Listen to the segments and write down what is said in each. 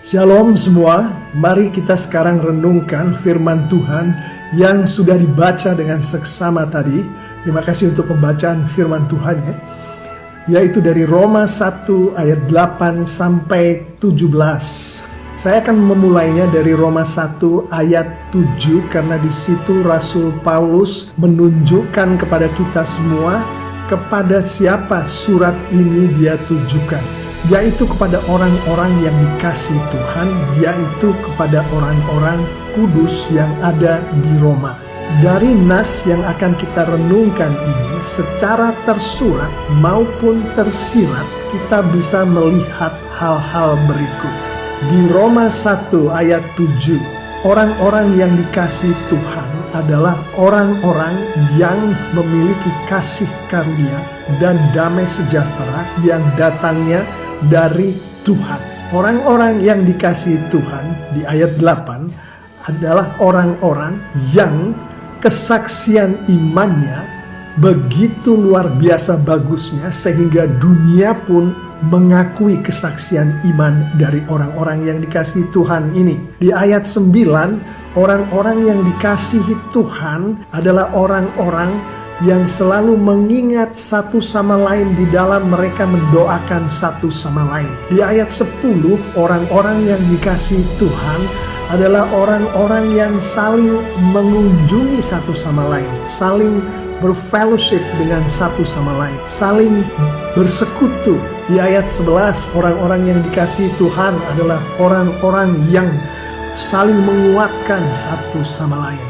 Shalom semua, mari kita sekarang renungkan firman Tuhan yang sudah dibaca dengan seksama tadi. Terima kasih untuk pembacaan firman Tuhan ya, yaitu dari Roma 1 ayat 8 sampai 17. Saya akan memulainya dari Roma 1 ayat 7 karena di situ Rasul Paulus menunjukkan kepada kita semua kepada siapa surat ini dia tujukan, yaitu kepada orang-orang yang dikasihi Tuhan, yaitu kepada orang-orang kudus yang ada di Roma. Dari nas yang akan kita renungkan ini, secara tersurat maupun tersirat, kita bisa melihat hal-hal berikut. Di Roma 1 ayat 7, orang-orang yang dikasihi Tuhan adalah orang-orang yang memiliki kasih karunia dan damai sejahtera yang datangnya dari Tuhan. Orang-orang yang dikasihi Tuhan di ayat 8 adalah orang-orang yang kesaksian imannya begitu luar biasa bagusnya sehingga dunia pun mengakui kesaksian iman dari orang-orang yang dikasihi Tuhan ini. Di ayat 9, orang-orang yang dikasihi Tuhan adalah orang-orang yang selalu mengingat satu sama lain di dalam mereka mendoakan satu sama lain. Di ayat 10, orang-orang yang dikasihi Tuhan adalah orang-orang yang saling mengunjungi satu sama lain, saling berfellowship dengan satu sama lain, saling bersekutu. Di ayat 11, orang-orang yang dikasihi Tuhan adalah orang-orang yang saling menguatkan satu sama lain.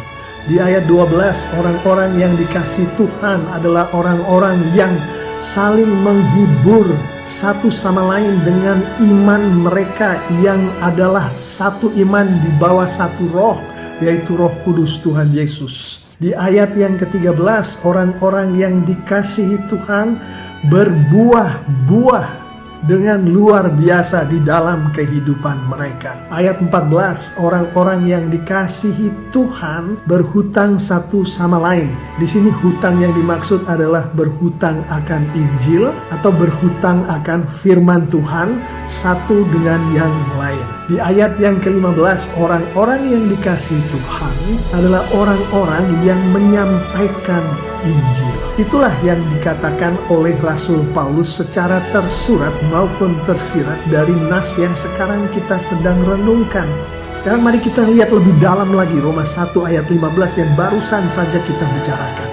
Di ayat 12, orang-orang yang dikasihi Tuhan adalah orang-orang yang saling menghibur satu sama lain dengan iman mereka yang adalah satu iman di bawah satu roh, yaitu Roh Kudus Tuhan Yesus. Di ayat yang ke-13, orang-orang yang dikasihi Tuhan berbuah-buah dengan luar biasa di dalam kehidupan mereka. Ayat 14, orang-orang yang dikasihi Tuhan berhutang satu sama lain. Di sini hutang yang dimaksud adalah berhutang akan Injil atau berhutang akan firman Tuhan satu dengan yang lain. Di ayat yang ke-15, orang-orang yang dikasihi Tuhan adalah orang-orang yang menyampaikan Injil. Itulah yang dikatakan oleh Rasul Paulus secara tersurat maupun tersirat dari nas yang sekarang kita sedang renungkan. Sekarang mari kita lihat lebih dalam lagi Roma 1 ayat 15 yang barusan saja kita bicarakan.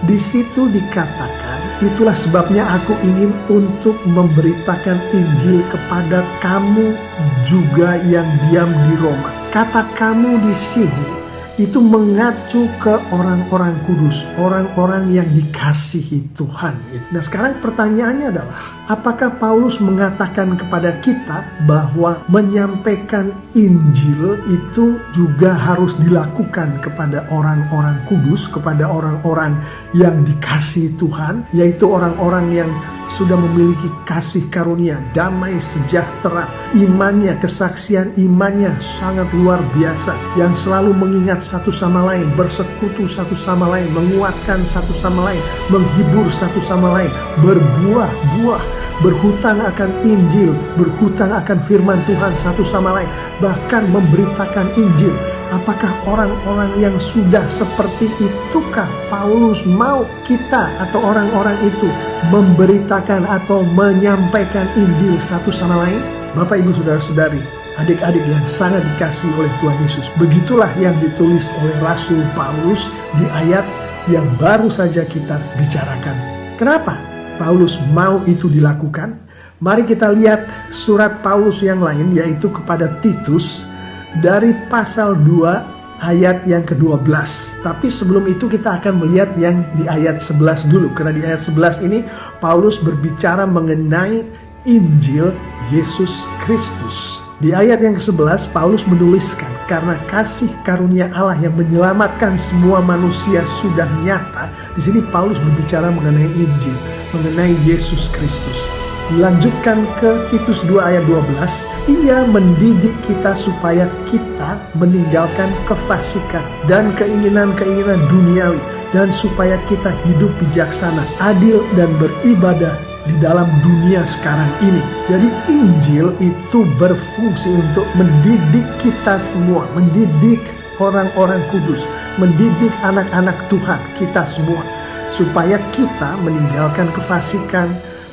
Di situ dikatakan, itulah sebabnya aku ingin untuk memberitakan Injil kepada kamu juga yang diam di Roma. Kata kamu di sini itu mengacu ke orang-orang kudus, orang-orang yang dikasihi Tuhan. Nah sekarang pertanyaannya adalah, apakah Paulus mengatakan kepada kita bahwa menyampaikan Injil itu juga harus dilakukan kepada orang-orang kudus, kepada orang-orang yang dikasihi Tuhan, yaitu orang-orang yang sudah memiliki kasih karunia, damai sejahtera, imannya, kesaksian imannya sangat luar biasa, yang selalu mengingat satu sama lain, bersekutu satu sama lain, menguatkan satu sama lain, menghibur satu sama lain, berbuah-buah, berhutang akan Injil, berhutang akan firman Tuhan satu sama lain, bahkan memberitakan Injil. Apakah orang-orang yang sudah seperti itukah Paulus mau kita atau orang-orang itu memberitakan atau menyampaikan Injil satu sama lain? Bapak, Ibu, Saudara-saudari, adik-adik yang sangat dikasihi oleh Tuhan Yesus, begitulah yang ditulis oleh Rasul Paulus di ayat yang baru saja kita bicarakan. Kenapa Paulus mau itu dilakukan? Mari kita lihat surat Paulus yang lain, yaitu kepada Titus, dari pasal 2 ayat yang ke-12. Tapi sebelum itu kita akan melihat yang di ayat 11 dulu. Karena di ayat 11 ini Paulus berbicara mengenai Injil Yesus Kristus. Di ayat yang ke-11 Paulus menuliskan, karena kasih karunia Allah yang menyelamatkan semua manusia sudah nyata. Di sini Paulus berbicara mengenai Injil, mengenai Yesus Kristus. Dilanjutkan ke Titus 2 ayat 12, ia mendidik kita supaya kita meninggalkan kefasikan dan keinginan-keinginan duniawi, dan supaya kita hidup bijaksana, adil, dan beribadah di dalam dunia sekarang ini. Jadi Injil itu berfungsi untuk mendidik kita semua, mendidik orang-orang kudus, mendidik anak-anak Tuhan kita semua, supaya kita meninggalkan kefasikan,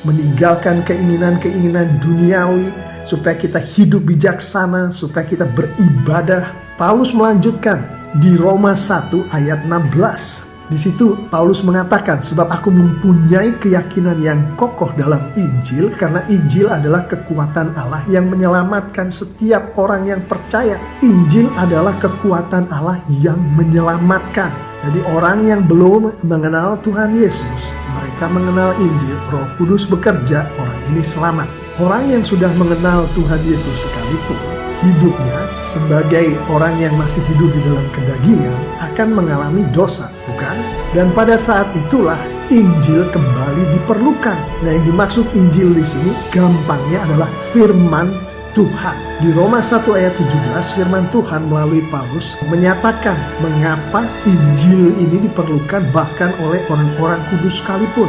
meninggalkan keinginan-keinginan duniawi, supaya kita hidup bijaksana, supaya kita beribadah. Paulus melanjutkan di Roma 1 ayat 16. Di situ Paulus mengatakan, sebab aku mempunyai keyakinan yang kokoh dalam Injil, karena Injil adalah kekuatan Allah yang menyelamatkan setiap orang yang percaya. Injil adalah kekuatan Allah yang menyelamatkan. Jadi orang yang belum mengenal Tuhan Yesus, mereka mengenal Injil, Roh Kudus bekerja, orang ini selamat. Orang yang sudah mengenal Tuhan Yesus sekalipun, hidupnya sebagai orang yang masih hidup di dalam kedagingan akan mengalami dosa, bukan? Dan pada saat itulah Injil kembali diperlukan. Nah, yang dimaksud Injil di sini gampangnya adalah firman Tuhan. Di Roma 1 ayat 17 firman Tuhan melalui Paulus menyatakan mengapa Injil ini diperlukan bahkan oleh orang-orang kudus sekalipun.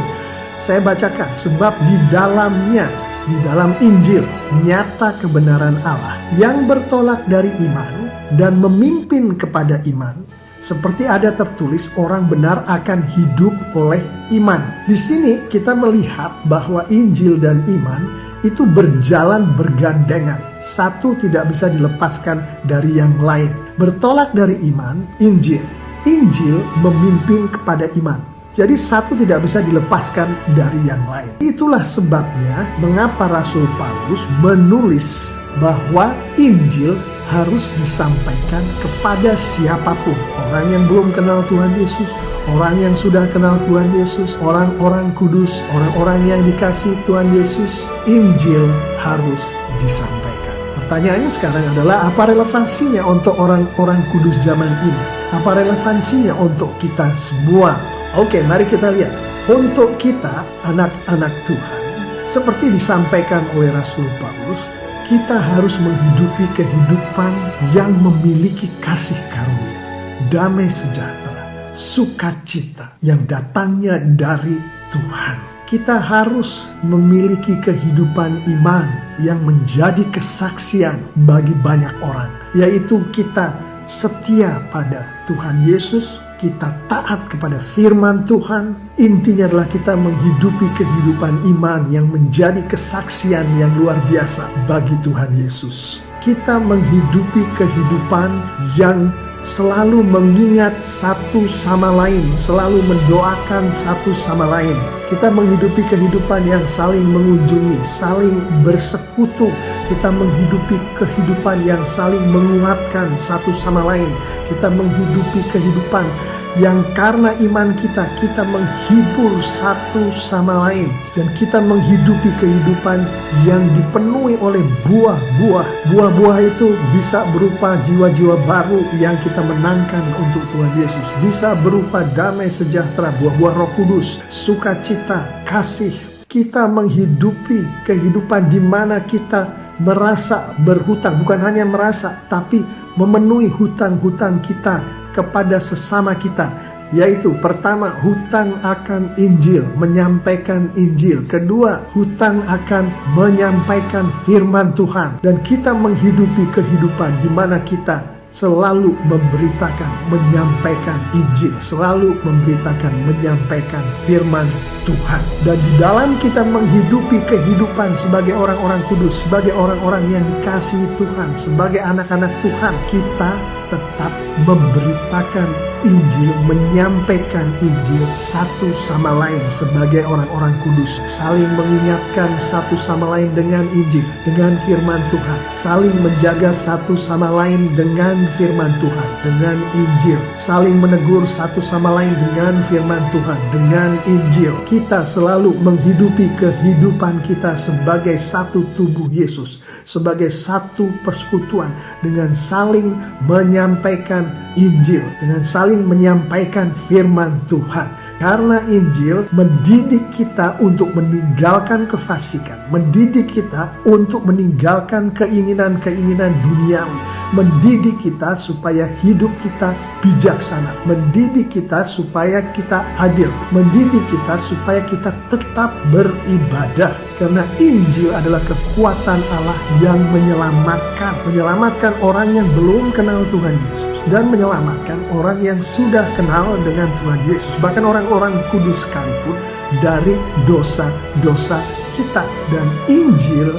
Saya bacakan, sebab di dalam Injil nyata kebenaran Allah yang bertolak dari iman dan memimpin kepada iman, seperti ada tertulis, orang benar akan hidup oleh iman. Di sini kita melihat bahwa Injil dan iman itu berjalan bergandengan, satu tidak bisa dilepaskan dari yang lain. Bertolak dari iman, Injil memimpin kepada iman. Jadi satu tidak bisa dilepaskan dari yang lain. Itulah sebabnya mengapa Rasul Paulus menulis bahwa Injil harus disampaikan kepada siapapun. Orang yang belum kenal Tuhan Yesus, orang yang sudah kenal Tuhan Yesus, orang-orang kudus, orang-orang yang dikasihi Tuhan Yesus, Injil harus disampaikan. Pertanyaannya sekarang adalah, apa relevansinya untuk orang-orang kudus zaman ini? Apa relevansinya untuk kita semua? Oke, mari kita lihat. Untuk kita, anak-anak Tuhan, seperti disampaikan oleh Rasul Paulus, kita harus menghidupi kehidupan yang memiliki kasih karunia, damai sejahtera, sukacita yang datangnya dari Tuhan. Kita harus memiliki kehidupan iman yang menjadi kesaksian bagi banyak orang, yaitu kita setia pada Tuhan Yesus, kita taat kepada firman Tuhan. Intinya adalah kita menghidupi kehidupan iman yang menjadi kesaksian yang luar biasa bagi Tuhan Yesus. Kita menghidupi kehidupan yang selalu mengingat satu sama lain, selalu mendoakan satu sama lain. Kita menghidupi kehidupan yang saling mengunjungi, saling bersekutu. Kita menghidupi kehidupan yang saling menguatkan satu sama lain. Kita menghidupi kehidupan yang karena iman kita menghibur satu sama lain. Dan kita menghidupi kehidupan yang dipenuhi oleh buah-buah. Buah-buah itu bisa berupa jiwa-jiwa baru yang kita menangkan untuk Tuhan Yesus. Bisa berupa damai sejahtera, buah-buah Roh Kudus, sukacita, kasih. Kita menghidupi kehidupan di mana kita merasa berhutang. Bukan hanya merasa, tapi memenuhi hutang-hutang kita kepada sesama kita, yaitu pertama, hutang akan Injil, menyampaikan Injil. Kedua, hutang akan menyampaikan firman Tuhan. Dan kita menghidupi kehidupan di mana kita selalu memberitakan, menyampaikan Injil, selalu memberitakan, menyampaikan firman Tuhan. Dan di dalam kita menghidupi kehidupan sebagai orang-orang kudus, sebagai orang-orang yang dikasihi Tuhan, sebagai anak-anak Tuhan, kita tetap memberitakan Injil, menyampaikan Injil satu sama lain sebagai orang-orang kudus, saling mengingatkan satu sama lain dengan Injil, dengan firman Tuhan, saling menjaga satu sama lain dengan firman Tuhan, dengan Injil, saling menegur satu sama lain dengan firman Tuhan, dengan Injil. Kita selalu menghidupi kehidupan kita sebagai satu tubuh Yesus, sebagai satu persekutuan, dengan saling menyampaikan Injil, dengan saling menyampaikan firman Tuhan. Karena Injil mendidik kita untuk meninggalkan kefasikan, mendidik kita untuk meninggalkan keinginan-keinginan duniawi, mendidik kita supaya hidup kita bijaksana, mendidik kita supaya kita adil, mendidik kita supaya kita tetap beribadah. Karena Injil adalah kekuatan Allah yang menyelamatkan orang yang belum kenal Tuhan Yesus, dan menyelamatkan orang yang sudah kenal dengan Tuhan Yesus, bahkan orang-orang kudus sekalipun, dari dosa-dosa kita. Dan Injil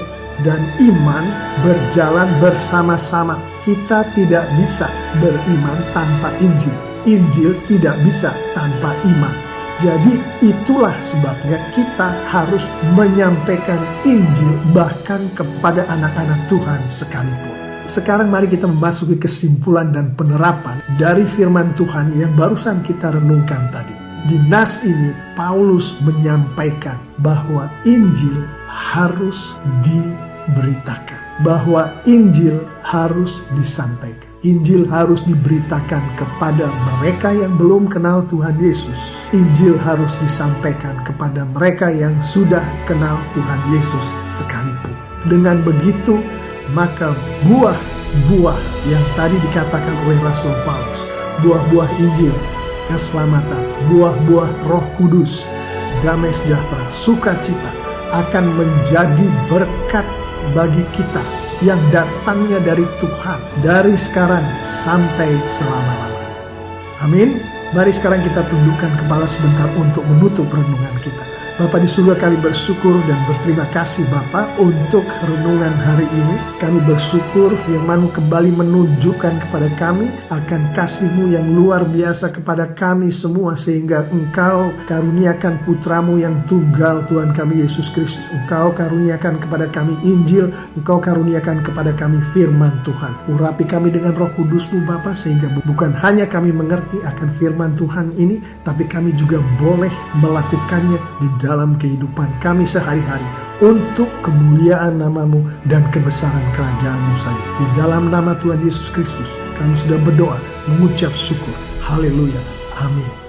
dan iman berjalan bersama-sama. Kita tidak bisa beriman tanpa Injil. Injil tidak bisa tanpa iman. Jadi itulah sebabnya kita harus menyampaikan Injil bahkan kepada anak-anak Tuhan sekalipun. Sekarang mari kita memasuki kesimpulan dan penerapan dari firman Tuhan yang barusan kita renungkan tadi. Di nas ini Paulus menyampaikan bahwa Injil harus diberitakan, bahwa Injil harus disampaikan. Injil harus diberitakan kepada mereka yang belum kenal Tuhan Yesus. Injil harus disampaikan kepada mereka yang sudah kenal Tuhan Yesus sekalipun. Dengan begitu, maka buah-buah yang tadi dikatakan oleh Rasul Paulus, buah-buah Injil, keselamatan, buah-buah Roh Kudus, damai sejahtera, sukacita, akan menjadi berkat bagi kita yang datangnya dari Tuhan, dari sekarang sampai selama-lamanya. Amin. Mari sekarang kita tundukkan kepala sebentar untuk menutup renungan kita. Bapa di surga, kami bersyukur dan berterima kasih Bapa untuk renungan hari ini. Kami bersyukur firman-Mu kembali menunjukkan kepada kami akan kasih-Mu yang luar biasa kepada kami semua, sehingga Engkau karuniakan Putra-Mu yang tunggal, Tuhan kami Yesus Kristus. Engkau karuniakan kepada kami Injil, Engkau karuniakan kepada kami firman Tuhan. Urapi kami dengan Roh Kudus-Mu Bapa, sehingga bukan hanya kami mengerti akan firman Tuhan ini, tapi kami juga boleh melakukannya di dalam kehidupan kami sehari-hari untuk kemuliaan nama-Mu dan kebesaran kerajaan-Mu saja. Di dalam nama Tuhan Yesus Kristus kami sudah berdoa, mengucap syukur. Haleluya. Amin.